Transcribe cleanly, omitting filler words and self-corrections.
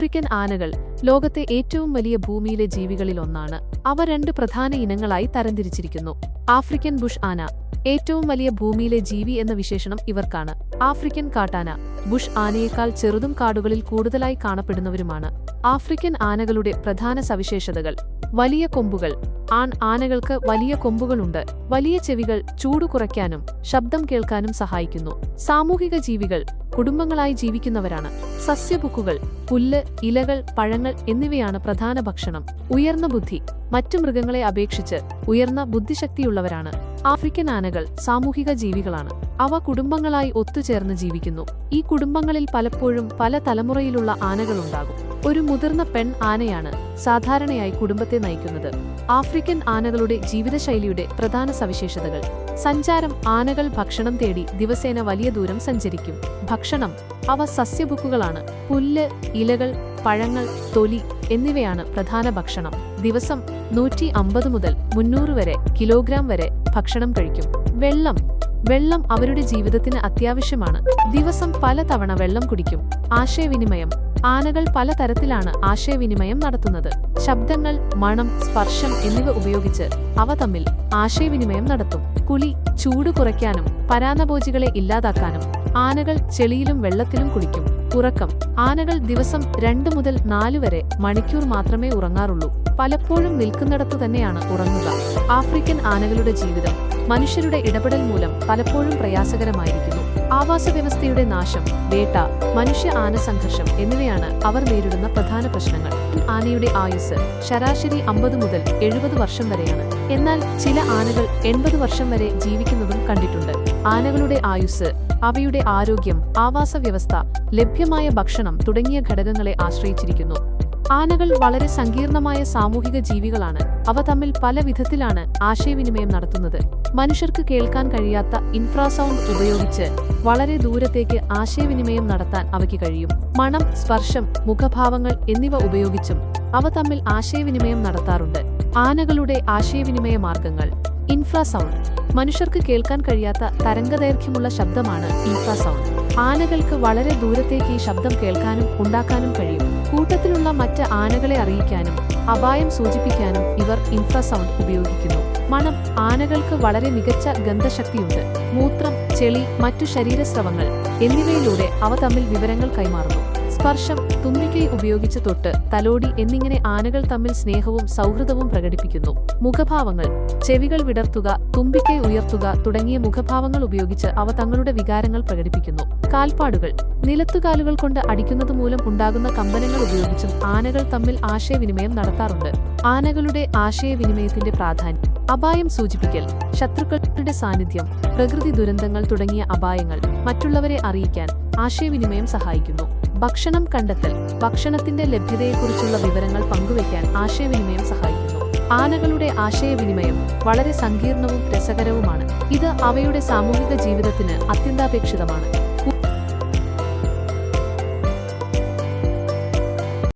African ആനകൾ ലോകത്തെ ഏറ്റവും വലിയ ഭൂമിയിലെ ജീവികളിലൊന്നാണ്. അവ രണ്ട് പ്രധാന ഇനങ്ങളായി തരംതിരിച്ചിരിക്കുന്നു. ആഫ്രിക്കൻ ബുഷ് ആന, ഏറ്റവും വലിയ ഭൂമിയിലെ ജീവി എന്ന വിശേഷണം ഇവർക്കാണ്. ആഫ്രിക്കൻ കാട്ടാന, ബുഷ് ആനയേക്കാൾ ചെറുതും കാടുകളിൽ കൂടുതലായി കാണപ്പെടുന്നവരുമാണ്. ആഫ്രിക്കൻ ആനകളുടെ പ്രധാന സവിശേഷതകൾ: വലിയ കൊമ്പുകൾ. ആനകൾക്ക് വലിയ കൊമ്പുകളുണ്ട്. വലിയ ചെവികൾ ചൂട് കുറയ്ക്കാനും ശബ്ദം കേൾക്കാനും സഹായിക്കുന്നു. സാമൂഹിക ജീവികൾ, കുടുംബങ്ങളായി ജീവിക്കുന്നവരാണ്. സസ്യഭുക്കുകൾ, പുല്ല്, ഇലകൾ, പഴങ്ങൾ എന്നിവയാണ് പ്രധാന ഭക്ഷണം. ഉയർന്ന ബുദ്ധി. മറ്റു മൃഗങ്ങളെ അപേക്ഷിച്ച് ഉയർന്ന ബുദ്ധിശക്തിയുള്ളവരാണ്. ആഫ്രിക്കൻ ആനകൾ സാമൂഹിക ജീവികളാണ്. അവ കുടുംബങ്ങളായി ഒത്തുചേർന്ന് ജീവിക്കുന്നു. ഈ കുടുംബങ്ങളിൽ പലപ്പോഴും പല തലമുറയിലുള്ള ആനകളുണ്ടാകും. ഒരു മുതിർന്ന പെൺ ആനയാണ് സാധാരണയായി കുടുംബത്തെ നയിക്കുന്നത്. ആഫ്രിക്കൻ ആനകളുടെ ജീവിതശൈലിയുടെ പ്രധാന സവിശേഷതകൾ: സഞ്ചാരം. ആനകൾ ഭക്ഷണം തേടി ദിവസേന വലിയ ദൂരം സഞ്ചരിക്കും. ഭക്ഷണം. അവ സസ്യഭുക്കുകളാണ്. പുല്ല്, ഇലകൾ, പഴങ്ങൾ, തൊലി എന്നിവയാണ് പ്രധാന ഭക്ഷണം. ദിവസം 150 മുതൽ 300 വരെ കിലോഗ്രാം വരെ ഭക്ഷണം കഴിക്കും. വെള്ളം അവരുടെ ജീവിതത്തിന് അത്യാവശ്യമാണ്. ദിവസം പല തവണ വെള്ളം കുടിക്കും. ആശയവിനിമയം. ആനകൾ പലതരത്തിലാണ് ആശയവിനിമയം നടത്തുന്നത്. ശബ്ദങ്ങൾ, മണം, സ്പർശം എന്നിവ ഉപയോഗിച്ച് അവ തമ്മിൽ ആശയവിനിമയം നടത്തും. കുളി. ചൂട് കുറയ്ക്കാനും പരാന്നഭോജികളെ ഇല്ലാതാക്കാനും ആനകൾ ചെളിയിലും വെള്ളത്തിലും കുളിക്കും. ഉറക്കം. ആനകൾ ദിവസം 2 മുതൽ 4 വരെ മണിക്കൂർ മാത്രമേ ഉറങ്ങാറുള്ളൂ. പലപ്പോഴും നിൽക്കുന്നിടത്തു തന്നെയാണ് ഉറങ്ങുക. ആഫ്രിക്കൻ ആനകളുടെ ജീവിതം മനുഷ്യരുടെ ഇടപെടൽ മൂലം പലപ്പോഴും പ്രയാസകരമായിരിക്കുന്നു. ആവാസവ്യവസ്ഥയുടെ നാശം, വേട്ട, മനുഷ്യ-ആന സംഘർഷം എന്നിവയാണ് അവർ നേരിടുന്ന പ്രധാന പ്രശ്നങ്ങൾ. ആനയുടെ ആയുസ് ശരാശരി 50 മുതൽ 70 വർഷം വരെയാണ്. എന്നാൽ ചില ആനകൾ 80 വർഷം വരെ ജീവിക്കുന്നതും കണ്ടിട്ടുണ്ട്. ആനകളുടെ ആയുസ് അവയുടെ ആരോഗ്യം, ആവാസവ്യവസ്ഥ, ലഭ്യമായ ഭക്ഷണം തുടങ്ങിയ ഘടകങ്ങളെ ആശ്രയിച്ചിരിക്കുന്നു. ആനകൾ വളരെ സങ്കീർണമായ സാമൂഹിക ജീവികളാണ്. അവ തമ്മിൽ പല വിധത്തിലാണ് ആശയവിനിമയം നടത്തുന്നത്. മനുഷ്യർക്ക് കേൾക്കാൻ കഴിയാത്ത ഇൻഫ്രാസൗണ്ട് ഉപയോഗിച്ച് വളരെ ദൂരത്തേക്ക് ആശയവിനിമയം നടത്താൻ അവയ്ക്ക് കഴിയും. മണം, സ്പർശം, മുഖഭാവങ്ങൾ എന്നിവ ഉപയോഗിച്ചും അവ തമ്മിൽ ആശയവിനിമയം നടത്താറുണ്ട്. ആനകളുടെ ആശയവിനിമയ മാർഗങ്ങൾ: ഇൻഫ്രാസൗണ്ട്. മനുഷ്യർക്ക് കേൾക്കാൻ കഴിയാത്ത തരംഗദൈർഘ്യമുള്ള ശബ്ദമാണ് ഇൻഫ്രാസൗണ്ട്. ആനകൾക്ക് വളരെ ദൂരത്തേക്ക് ഈ ശബ്ദം കേൾക്കാനും ഉണ്ടാക്കാനും കഴിയും. കൂട്ടത്തിലുള്ള മറ്റ് ആനകളെ അറിയിക്കാനും അപായം സൂചിപ്പിക്കാനും ഇവർ ഇൻഫ്രാസൗണ്ട് ഉപയോഗിക്കുന്നു. മണം. ആനകൾക്ക് വളരെ മികച്ച ഗന്ധശക്തിയുണ്ട്. മൂത്രം, ചെളി, മറ്റു ശരീരസ്രവങ്ങൾ എന്നിവയിലൂടെ അവ തമ്മിൽ വിവരങ്ങൾ കൈമാറുന്നു. സ്പർശം. തുമ്പിക്കൈ ഉപയോഗിച്ച് തൊട്ട്, തലോടി എന്നിങ്ങനെ ആനകൾ തമ്മിൽ സ്നേഹവും സൗഹൃദവും പ്രകടിപ്പിക്കുന്നു. മുഖഭാവങ്ങൾ. ചെവികൾ വിടർത്തുക, തുമ്പിക്കൈ ഉയർത്തുക തുടങ്ങിയ മുഖഭാവങ്ങൾ ഉപയോഗിച്ച് അവ തങ്ങളുടെ വികാരങ്ങൾ പ്രകടിപ്പിക്കുന്നു. കാൽപ്പാടുകൾ. നിലത്തുകാലുകൾ കൊണ്ട് അടിക്കുന്നത് മൂലം ഉണ്ടാകുന്ന കമ്പനങ്ങൾ ഉപയോഗിച്ചും ആനകൾ തമ്മിൽ ആശയവിനിമയം നടത്താറുണ്ട്. ആനകളുടെ ആശയവിനിമയത്തിന്റെ പ്രാധാന്യം: അപായം സൂചിപ്പിക്കൽ, ശത്രുക്കളുടെ സാന്നിധ്യം, പ്രകൃതി ദുരന്തങ്ങൾ തുടങ്ങിയ അപായങ്ങൾ മറ്റുള്ളവരെ അറിയിക്കാൻ ആശയവിനിമയം സഹായിക്കുന്നു. ഭക്ഷണം കണ്ടെത്തൽ. ഭക്ഷണത്തിന്റെ ലഭ്യതയെക്കുറിച്ചുള്ള വിവരങ്ങൾ പങ്കുവയ്ക്കാൻ ആശയവിനിമയം സഹായിക്കുന്നു. ആനകളുടെ ആശയവിനിമയം വളരെ സങ്കീർണവും രസകരവുമാണ്. ഇത് അവയുടെ സാമൂഹിക ജീവിതത്തിന് അത്യന്താപേക്ഷിതമാണ്.